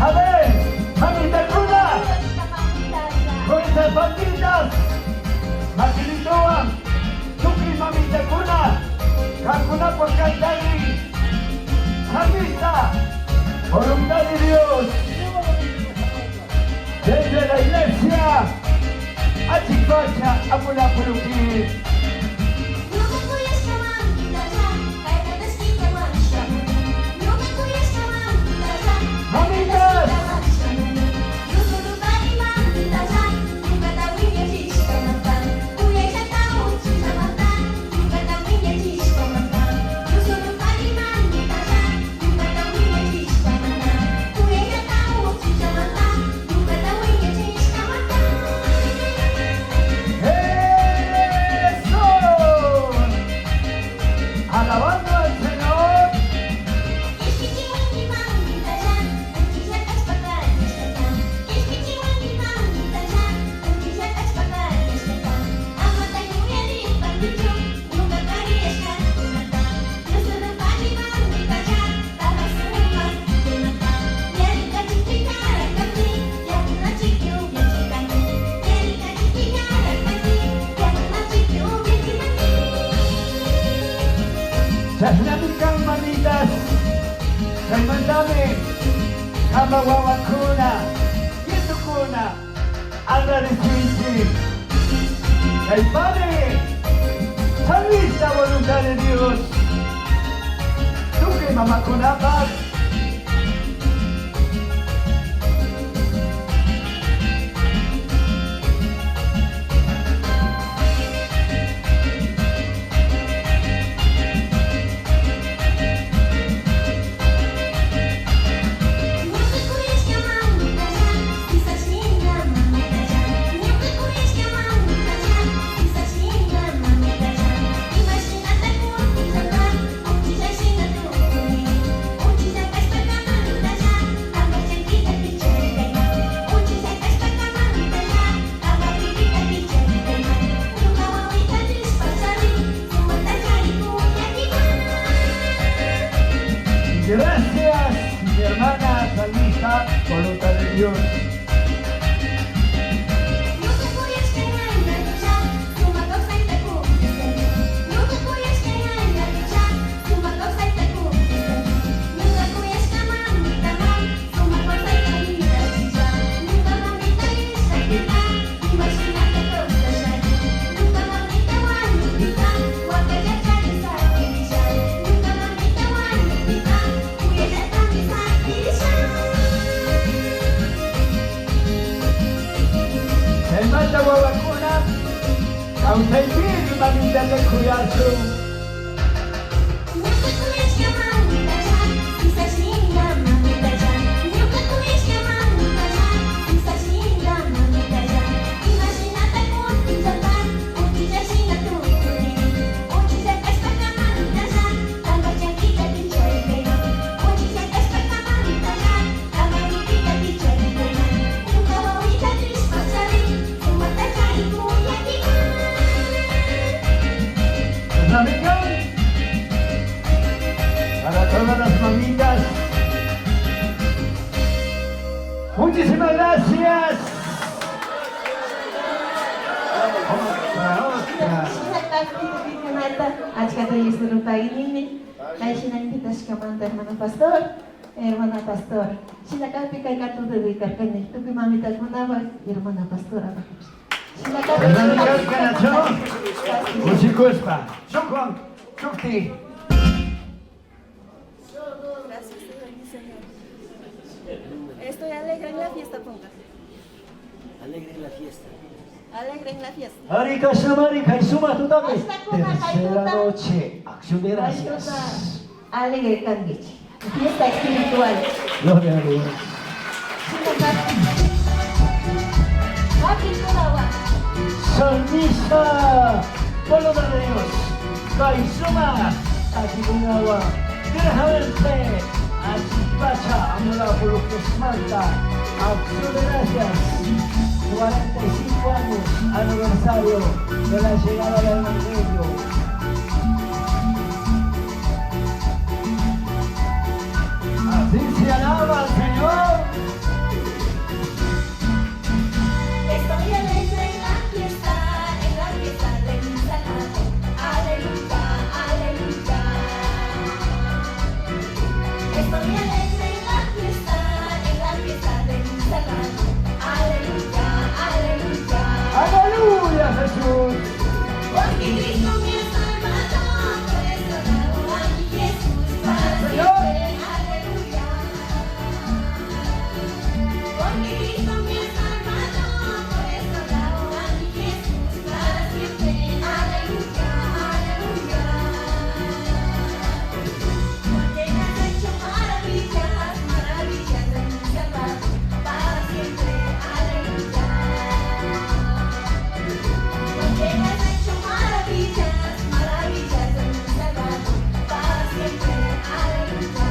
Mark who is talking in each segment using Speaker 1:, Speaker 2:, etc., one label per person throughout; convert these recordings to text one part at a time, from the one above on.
Speaker 1: A ver, mamita Kuna, con esas banditas, Maquilitoa, Tuki mamita Kuna, Kakuna por Cantari, Jamita, voluntad de Dios, desde la iglesia, Achipacha, Apulapuluki. Sahnamikan manitas, kay mandami, kamawawa kuna, ito kuna, ala ni Sisi, kay Padre, salis na voluntad de Dios, tuki mamakunapak, gracias, mi hermana Salmista, voluntad de Dios. El mata wawakuna, kausaypiri mamita de kuyasu. Para todas las mamitas, muchísimas gracias.
Speaker 2: Hermano pastor, silakan pikai kartu dedicar kan itu ke mamita kunava, hermana pastora.
Speaker 3: Estoy alegre en la fiesta, ponga.
Speaker 4: Alegre en la fiesta.
Speaker 3: Alegre en la fiesta.
Speaker 1: Arika Shamarika y suma tu también. Tercera noche, acción de gracias.
Speaker 2: Alegre candiche. Fiesta espiritual.
Speaker 1: Gloria a Dios. Salmista, voluntad de Dios. Kaisuma, Akikunawa, Grajamente, Achipacha, Amora por lo que es Malta, acción de gracias. 45 años aniversario de la llegada del Evangelio. Así se alaba al Señor. Jesús.
Speaker 3: Porque Cristo mi Salvador, por eso alabo a mi Jesús para siempre. Aleluya. Porque Cristo mi Salvador, por eso alabo a mi Jesús para siempre. Aleluya, aleluya. Porque me has hecho maravillas, maravillas de mi Salvador para siempre. Aleluya. Porque me has hecho maravillas, maravillas de mi Salvador para siempre. Aleluya.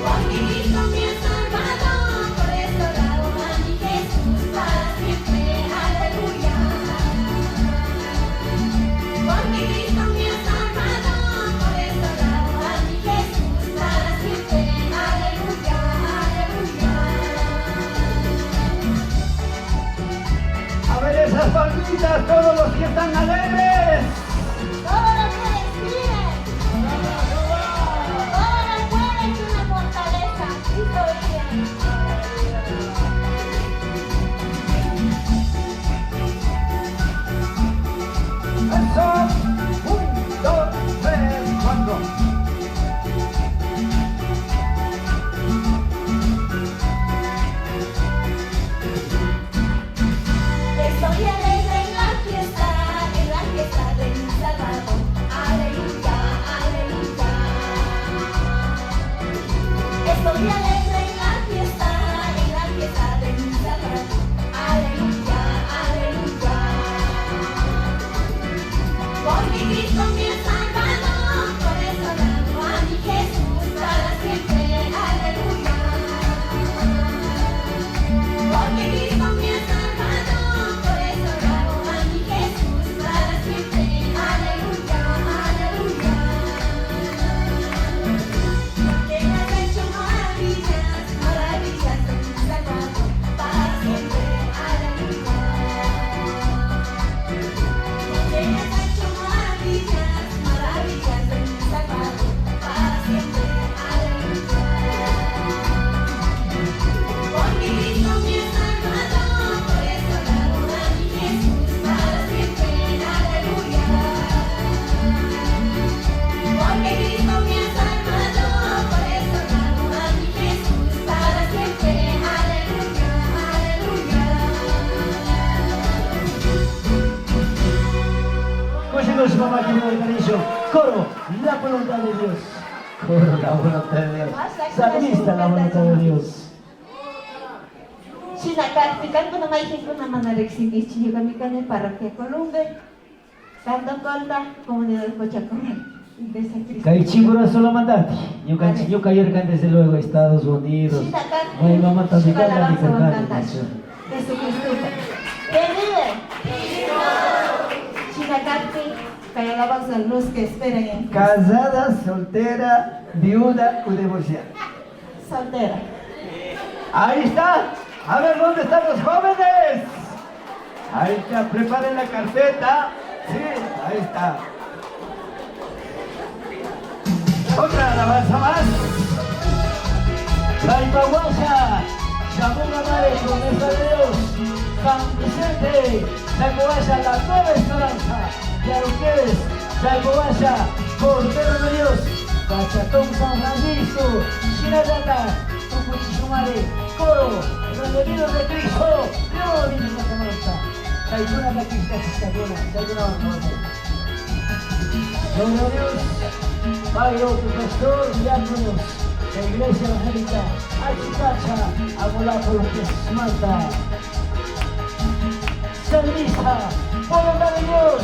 Speaker 3: Porque Cristo mi Salvador, por eso alabo a mi Jesús para siempre. Aleluya. Porque Cristo mi Salvador, por eso alabo a mi Jesús para siempre. Aleluya, aleluya.
Speaker 1: A ver esas palmitas, todos los que están alegres.
Speaker 3: Todo lo que respiren, todo lo puede es una fortaleza. Cristo vive.
Speaker 1: Eso. 1, 2, 3, 4.
Speaker 3: Estoy alegre en la fiesta de mi Salvador. Aleluya, aleluya. Estoy alegre en la fiesta de mi Salvador. Aleluya, aleluya. Porque Cristo mi Salvador, por eso alabo a mi Jesús para siempre. Aleluya. Porque Cristo mi Salvador, por eso alabo a mi Jesús para siempre. Aleluya, aleluya. Porque me has hecho maravillas, maravillas de mi Salvador para siempre. Aleluya. Porque me has hecho maravillas, maravillas de mi Salvador para siempre. Aleluya. Porque Cristo mi Salvador, por eso alabo a mi Jesús para siempre. Aleluya. Porque Cristo mi Salvador, por eso alabo a mi Jesús para siempre. Aleluya, aleluya.
Speaker 1: Escuchen su mamá que me organizo. Coro, la voluntad de Dios. Coro, la voluntad de Dios. Salmista, la voluntad de Dios.
Speaker 2: Sinakatikan ko na may ko naman na reksibisi kami kami parroquia Columbe. Santo Colta, comunidad Cochacoral. Iglesia Cristo.
Speaker 1: Caichibura solamente. Yo cayer desde luego a Estados Unidos. No hay mamá tan de cara ni
Speaker 2: Jesucristo. ¿Quién vive? Sinakati, kaya alabanza a los que esperan en Cristo.
Speaker 1: Casada, soltera, viuda o divorciada.
Speaker 2: Soltera.
Speaker 1: Ahí está. A ver, ¿dónde están los jóvenes? Ahí está, preparen la carpeta. Sí, ahí está. Otra alabanza más. La Ipaguasa, Shamuna Mare, promesa de Dios. San Vicente, Sacobacha, la nueva esperanza. Claro que es, Sacobacha, Cordero de Dios. Cachatón San Francisco, Shinagata, Tucuchumare, Coro, Redimidos de Cristo. Dios, dice la comunidad. Saiguna la Cristo, Saiguna Saiguna. Gloria a Dios. Pablo, tu pastor, diáconos, la Iglesia Evangélica, Achicacha, Amolapo, Manta. Salmista, voluntad de Dios.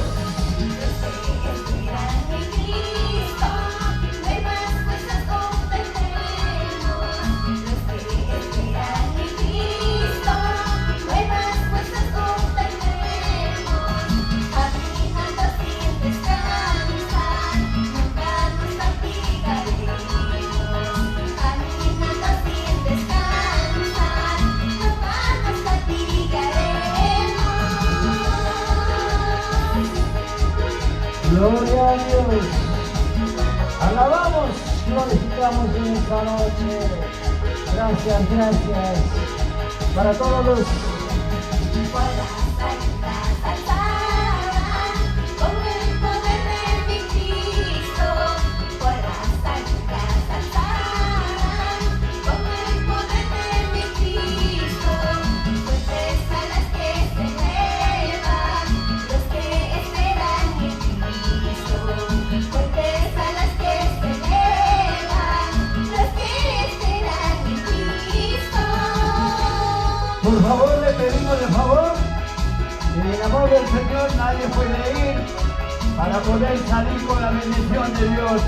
Speaker 1: Gloria a Dios. Alabamos, glorificamos en esta noche. Gracias, gracias. Para todos los
Speaker 3: chicas alzarán con el poder de mi Cristo. Por las chicas alzarán con el poder de mi Cristo. Fuertes a las que se elevan, los que esperan en Cristo. Fuertes a las que se elevan, los que esperan en Cristo.
Speaker 1: Por favor, le pedimos de favor, en el amor del Señor nadie puede ir para poder salir con la bendición de Dios.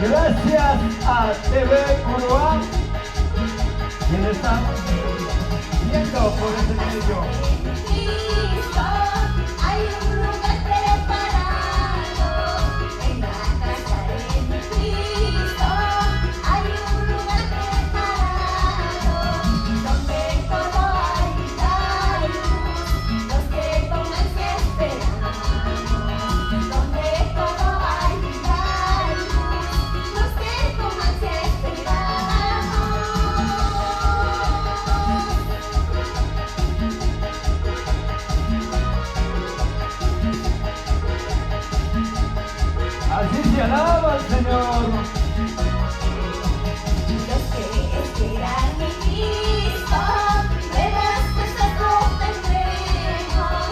Speaker 1: Gracias a TV Uruguay, quien está viendo por este medio.
Speaker 3: Cristo, hay un lugar preparado en la casa de mi Cristo. Hay un lugar preparado donde todo hay luz, los que con ansia esperamos. Donde todo hay luz, los que con ansia esperamos.
Speaker 1: Así se alaba al Señor.
Speaker 3: Los que esperan en Cristo, nuevas cosas obtendremos.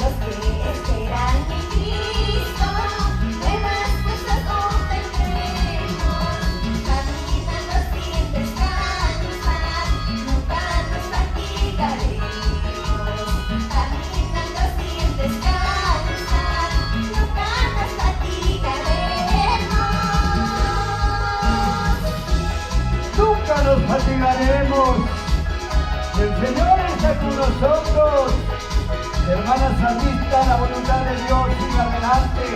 Speaker 3: Los que esperan en Cristo, nuevas cosas obtendremos. Caminando sin descansar, nunca nos fatigaremos. Caminando sin descansar, nunca nos fatigaremos.
Speaker 1: Nunca nos fatigaremos. El Señor está con nosotros. Hermanas salmistas, la voluntad de Dios sigue adelante,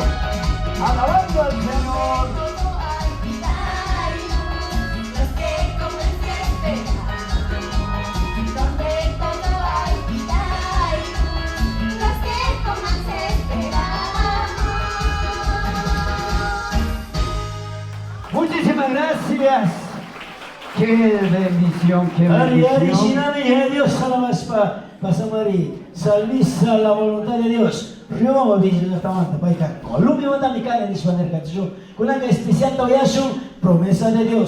Speaker 1: alabando al Señor.
Speaker 3: Todo hay vida y luz, los que con ansia esperamos. Donde todo hay vida y luz, los que con ansia esperamos.
Speaker 1: Muchísimas gracias. Qué bendición, qué
Speaker 5: Ari, Ari,
Speaker 1: bendición.
Speaker 5: Shinami, Dios alamas pasamari, salvisa la voluntad de Dios. Rio, Villa, Tamanta, Paika, Colombia, Manda, Micana, Dispaner, Cacho, con una especial toyashu, promesa de Dios.